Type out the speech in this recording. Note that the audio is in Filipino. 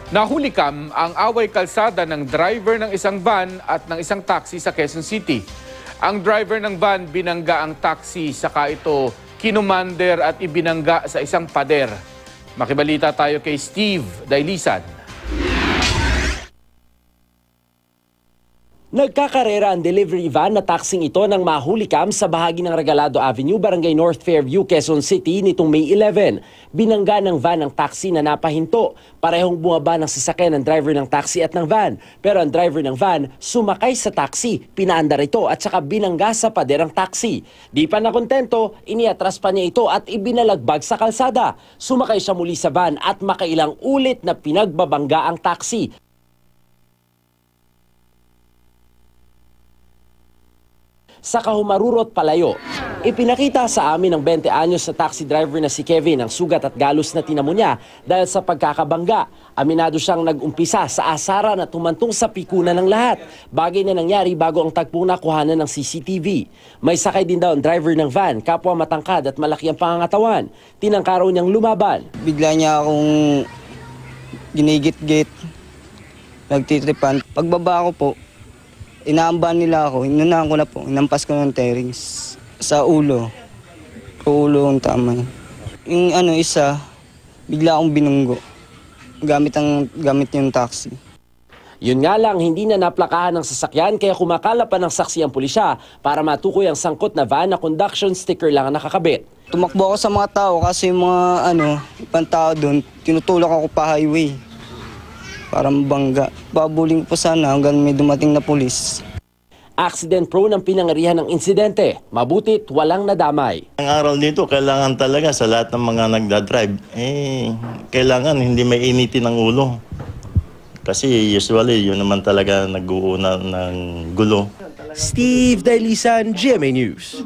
Nahulikam ang away kalsada ng driver ng isang van at ng isang taxi sa Quezon City. Ang driver ng van binangga ang taxi saka ito kinumander at ibinangga sa isang pader. Makibalita tayo kay Steve Dailisan. Nagkakarera ang delivery van na taxing ito nang mahulikam sa bahagi ng Regalado Avenue, Barangay North Fairview, Quezon City nitong May 11. Binangga ng van ang taxi na napahinto. Parehong bumaba ng sasakyan ng driver ng taxi at ng van. Pero ang driver ng van sumakay sa taxi, pinaandar ito at saka binangga sa pader ang taxi. Di pa nakontento, iniatras pa niya ito at ibinalagbag sa kalsada. Sumakay siya muli sa van at makailang ulit na pinagbabangga ang taxi. Sa kahumarurot palayo, ipinakita sa amin ng 20 anyos na taxi driver na si Kevin ang sugat at galos na tinamo niya dahil sa pagkakabangga. Aminado siyang nag-umpisa sa asara na tumantong sa pikunan ng lahat. Bagay na nangyari bago ang tagpong nakuhanan ng CCTV. May sakay din daw ang driver ng van, kapwa matangkad at malaki ang pangangatawan. Tinangka raw niyang lumaban. Bigla niya akong ginigit-git, nagtitripan. Pagbaba ko po, inaamban nila ako, inunahan ko na po, inampas ko ng terings sa ulo. Ulo ang tama. Yung isa, bigla akong binunggo. Gamit yung taxi. Yun nga lang, hindi na naplakahan ng sasakyan kaya kumakala pa ng saksi ang pulisya para matukoy ang sangkot na van na conduction sticker lang ang nakakabit. Tumakbo ako sa mga tao kasi yung mga ibang tao doon, tinutulak ako pa highway. Para mabangga. Babuling po sana hanggang may dumating na pulis. Accident prone ang pinangarihan ng insidente. Mabutit walang nadamay. Ang aral dito, kailangan talaga sa lahat ng mga nagdadrive, kailangan hindi may initin ng ulo. Kasi usually, yun naman talaga nag-uuna ng gulo. Steve Dailisan, GMA News.